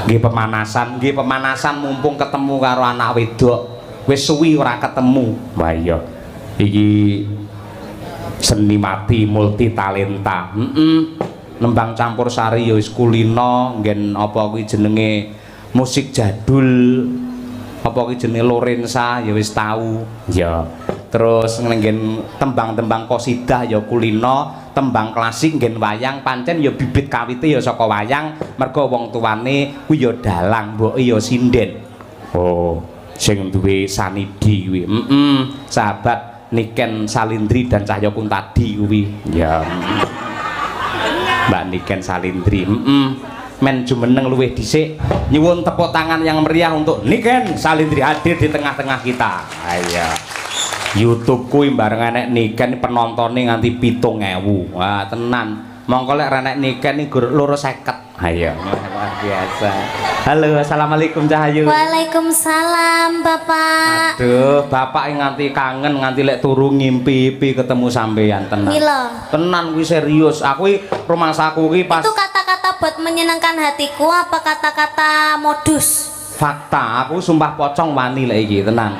Nggih pemanasan mumpung ketemu karo anak wedok. Wis suwi ora ketemu. Wah iya. Iki senimati multi talenta. Nembang campur sari ya wis kulino, nggen apa kuwi jenenge musik jadul. Apa kuwi jenenge Lorenza ya wis tau. Ya. Terus nggen tembang-tembang qasidah ya kulino, tembang klasik nggen wayang pancen ya bibit kawite ya saka wayang, mergo wong tuane kuwi ya dalang, mboke ya sinden. Oh, sing duwe sanidi kuwi. Sahabat Niken Salindri dan Cahya Kuntadi kuwi. Ya. Mbak Niken Salindri. Men jumeneng luwih dhisik nyuwun tepuk tangan yang meriah untuk Niken Salindri hadir di tengah-tengah kita. Ayo. YouTube kuwi bareng enek Niken penontonnya nganti 7.000. Wah, tenan. Mongko lek renek Niken iki gur 250. Ayo, luar biasa. Halo, assalamualaikum Cahayu. Waalaikumsalam, Bapak. Aduh, Bapak nganti kangen nganti lek turu ngimpi ketemu sampeyan tenan. Mila. Tenan kuwi serius. Aku rumah saku ki pas itu kata-kata buat menyenangkan hatiku apa kata-kata modus? Fakta, aku sumpah pocong wani lek iki tenan.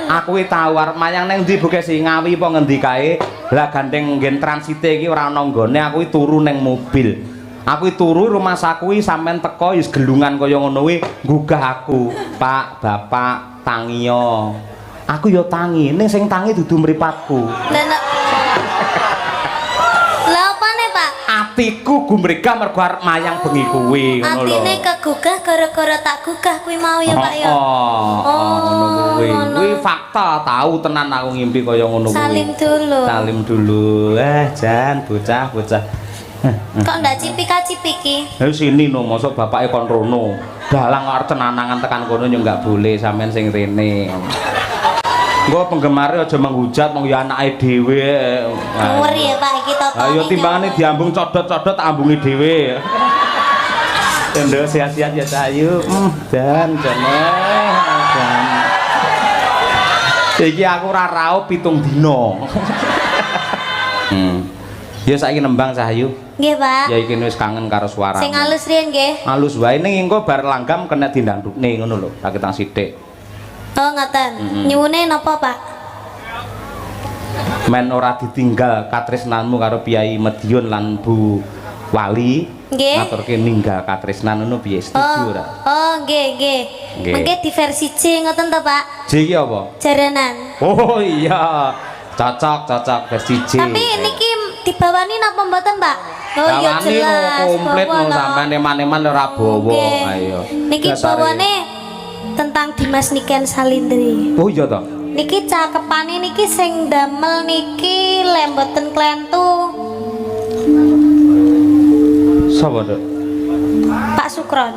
Aku tawar mayang neng ndi Bukesi Ngawi apa ngendi kae. Lah gandeng nggen transite iki ora ana nggone, aku turu neng mobil. Aku turu rumah saku sampean teko wis gelungan kaya ngono kuwi nggugah aku. Pak, Bapak, tangiyo. Aku ya tangi, ning sing tangi dudu mripatku. Lah opane, Pak? Atiku gumregah mergo arep mayang bengi kuwi ngono lho. Atine kegugah gara-gara tak gugah kuwi mau ya, Pak ya. Ngono kuwi. Kuwi fakta, tahu tenan aku ngimpi kaya ngono kuwi. Salim dulu. Salim dulu. Jan bocah-bocah. Kok ndak cipika-cipiki? Sini no, mosok bapake kon rono. Dalang arep cenanangan tekan kono yo enggak boleh sampean sing rene. Engko penggemare aja menghujat mong ya anake dhewe. Ngeri ya Pak iki totone. Ayo timbangane diambung codot-codot tak ambungi dhewe. Nduk sehat-sehat ya Cahayu. Dan jane. Iki aku ora raup 7 dina. Ya saiki nembang Cahayu. Nggih, Pak. Ya iki wis kangen karo suara. Sing alus riyen nggih. Alus wae ning engko bar langgam kena dindangdukne ngono lho, tak ketang sithik. Oh, ngoten. Nyuwune napa, Pak? Men ora ditinggal katresnanmu karo Piai Medion lan Bu Wali. Nggih. Ngaturke ninggal katresnan ngono piye setuju ora? Oh, nggih, nggih. Mengke di versi C ngoten to, Pak? J iki apa? Jaranan. Oh iya. Cocok versi J. Tapi niki dibawani napa mboten, Pak? Oh iya jelas. Komplit no sampean eman-eman ora bawa. Ayo. Niki bawane tentang Dimas Niken Salindri. Oh iya toh. Niki cakepane niki sing damel niki lemboten klentu. Sapa, Dok? Pak Sukron.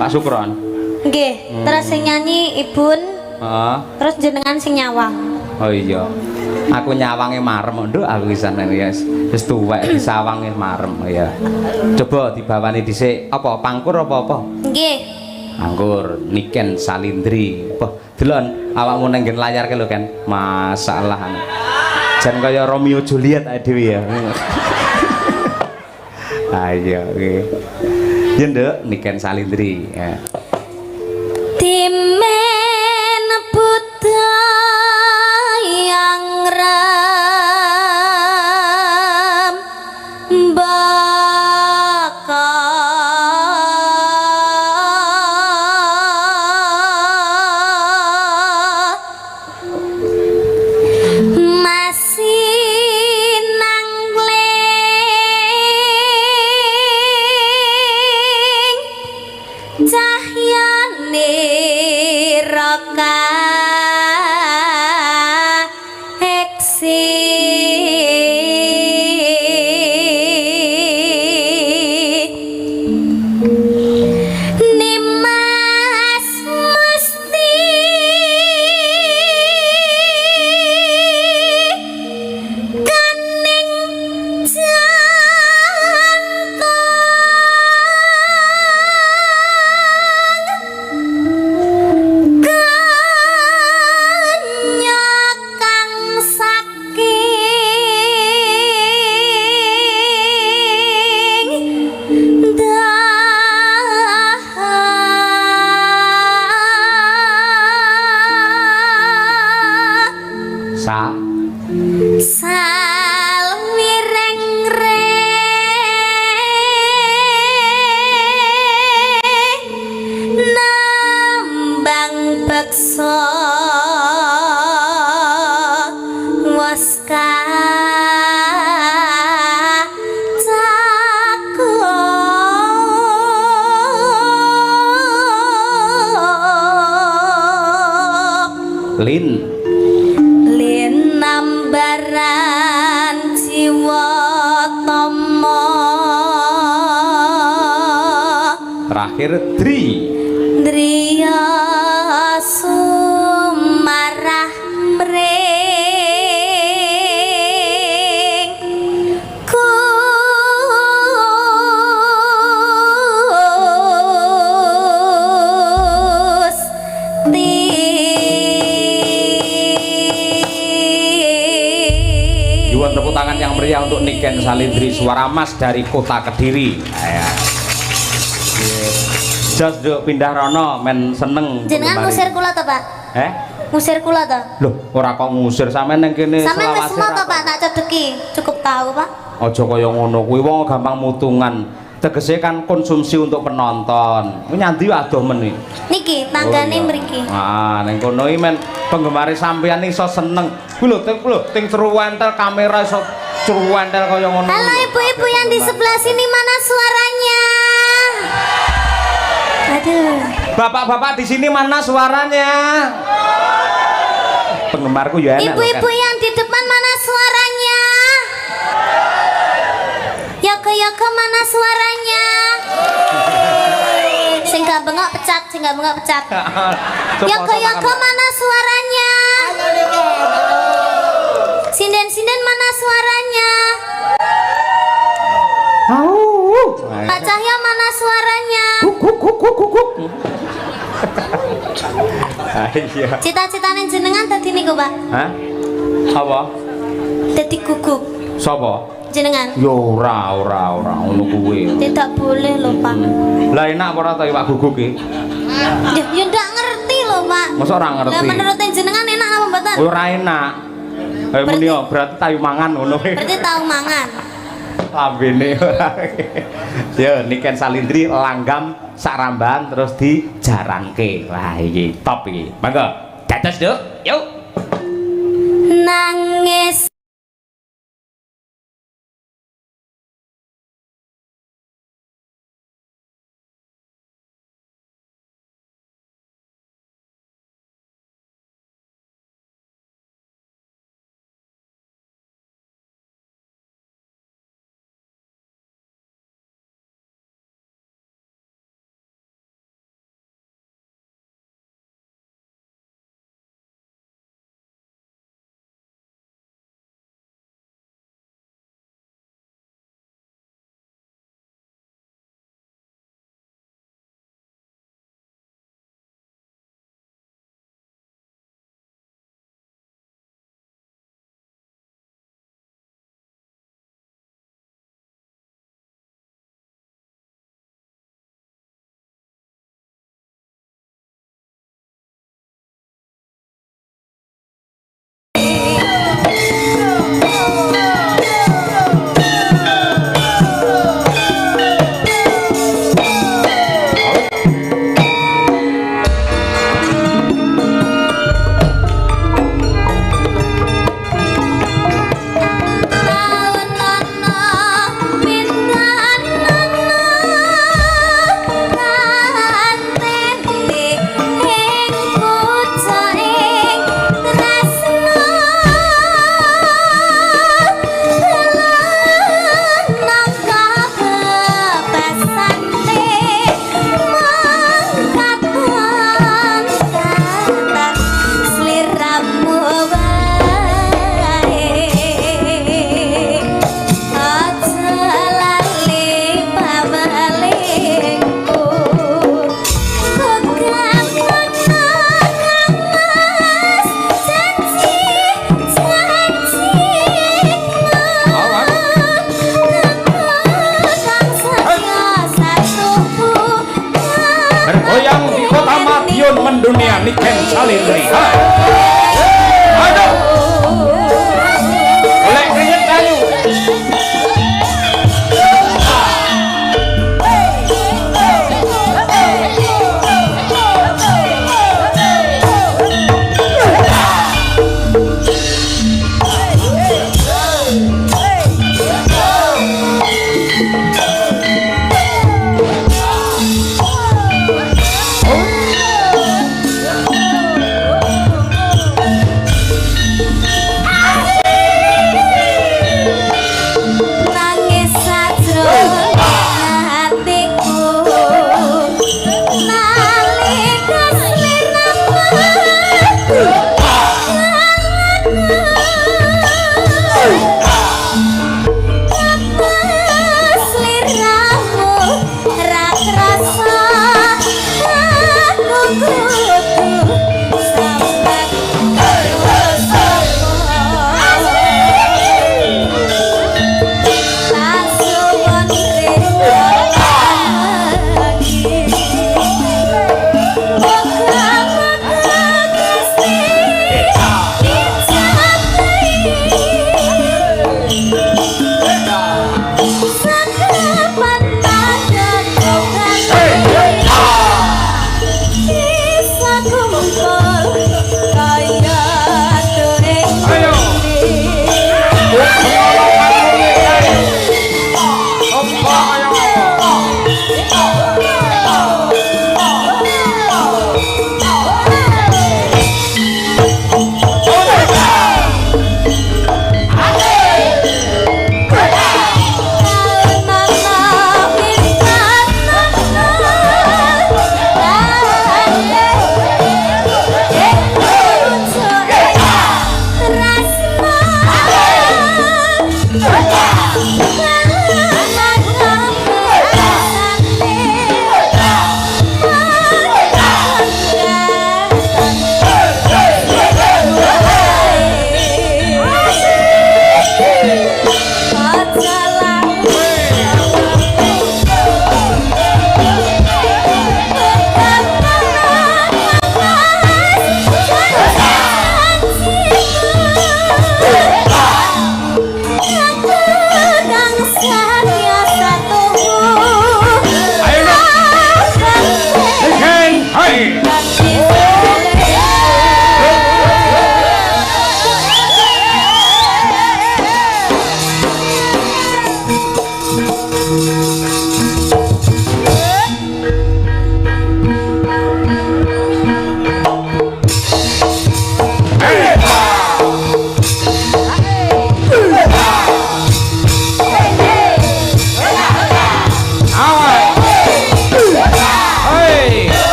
Pak Sukron. Nggih, terus sing nyanyi Ibun. Heeh. Terus jenengan sing nyawang. Oh iya. Aku nyawange marem nduk aku wisan ya. Wis tuwek disawange marem ya. Coba dibawani dhisik apa pangkur apa? Nggih. Anggur Niken Salindri. Wah, delon awakmu nang nggen layar ke lho kan. Masalah. Jan kaya Romeo Juliet ae dhewe ya. Ayo nggih. Ya nduk Niken Salindri ya. Timen buta yang ram cahya Lin nambaran jiwa tomo terakhir Dri Driya sumarah mring Gusti. Yuwun tepuk tangan yang meriah untuk Niken Salindri suara emas dari kota Kediri. Jos nduk pindah rono men seneng. Jenengan ngusir kula to, Pak? Ngusir kula to? Loh, ora kok ngusir sampean ning kene selawase. Sampeyan wis semua to, Pak, tak cedeki. Cukup tahu, Pak. Aja kaya ngono kuwi wong gampang mutungan. Tegese kan konsumsi untuk penonton. Kuwi nyandi adoh men iki. Niki tanggane mriki. Ah, ning kono iki men penggemar sampean iso seneng. Kuwi lho ting truwentel kamera iso truwentel kaya ngono. Halo ibu-ibu yang di sebelah sini, mana suaranya? Aduh. Bapak-bapak di sini mana suaranya? Penggemarku ya enak. Ibu-ibu kan? yang di depan mana suaranya? Yoko mana suaranya? Sing gak bengok pecat, sing gak bengok pecat. Yoko mana suaranya? Sinden mana suaranya? Pak Cahyo mana suaranya? Cita-citane jenengan tadi niku, Pak? Hah? Apa? Dadi guguk. Sapa? Jenengan. Yo ora ngono kuwi. Tidak boleh lho, Pak. Lah enak apa ora ta Pak guguk iki? Ya ndak ngerti lho, Pak. Masa ora ngerti? Lah menurut jenengan enak apa mboten? Ora enak. Muni berarti tayu mangan ngono. Berarti tahu mangan. Lambene. Ya Niken Salindri langgam saramban terus dijarangke. Wah iki top iki. Mangga dados, Duk. Yuk. Nangis mendunia Niken Salindri. Aduh. Oleh keringet kayu.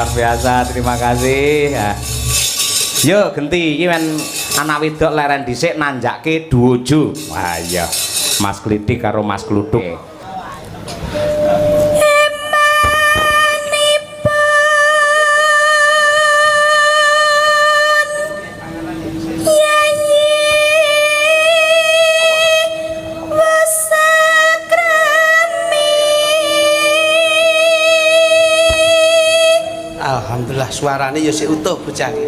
luar biasa, terima kasih ya. Yo genti iki men anak wedok leren dhisik nanjake duojo. Wah iya Mas Klitik karo Mas Kluthuk. Alhamdulillah suarane ya sik utuh bocah iki.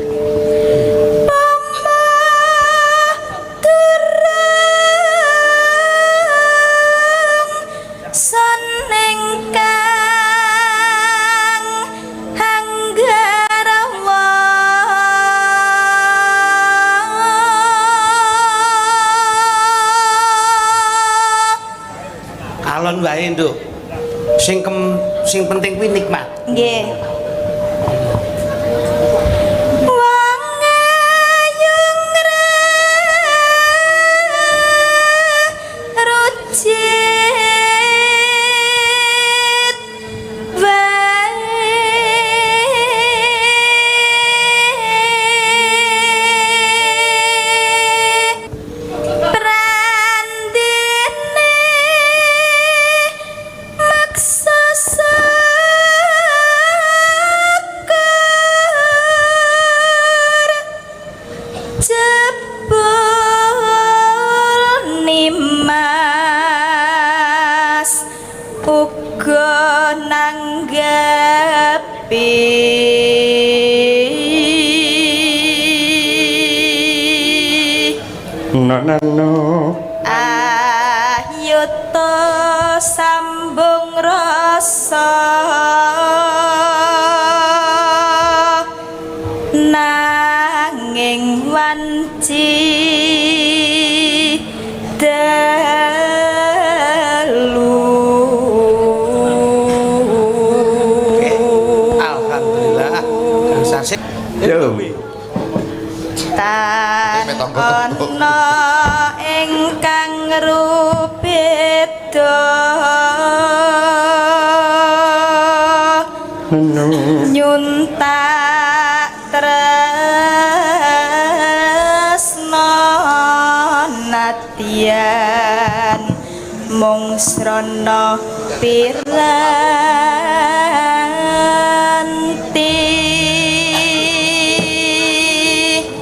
Alon wae, Nduk. Sing penting kuwi nikmat. Nggih. Ayo to sambung rasa nanging wanci dalu. Alhamdulillah Kang Sasih. Yo. Ana ingkang rubeda nyuntak tresna nadyan mung srana piranti.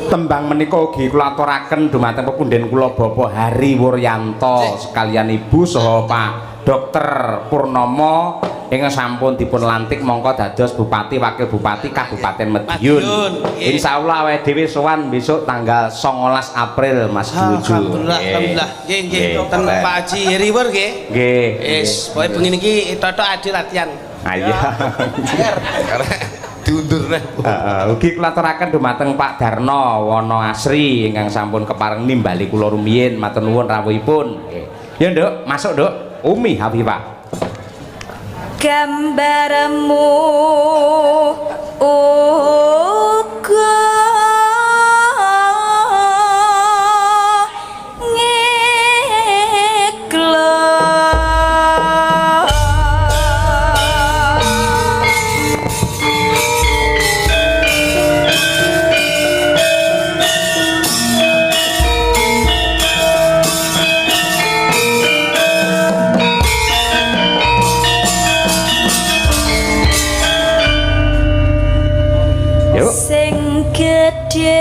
Tembang menika ugi kula aturaken dumateng pepundhen kula Bapak Hari Wuryanto sekalian Ibu saha Pak Dr. Purnomo ingkang sampun dipun lantik mongko dados Bupati Wakil Bupati Kabupaten Madiun. Insyaallah awake dhewe sowan besok tanggal 19 April Mas Duju. Alhamdulillah. Nggih nggih ten Pak Haji Riwer nggih. Nggih. Wis pokoke bengi niki totok ade latihan. Ah iya. Diundur neh. Ugi kula aturaken dumateng Pak Darno Wono Asri ingkang sampun kepareng nimbali kula rumiyin matur nuwun rawuhipun. Ya Nduk, masuk Nduk. Umi Hafifah. gambarmu uga Yuk. sing gedhe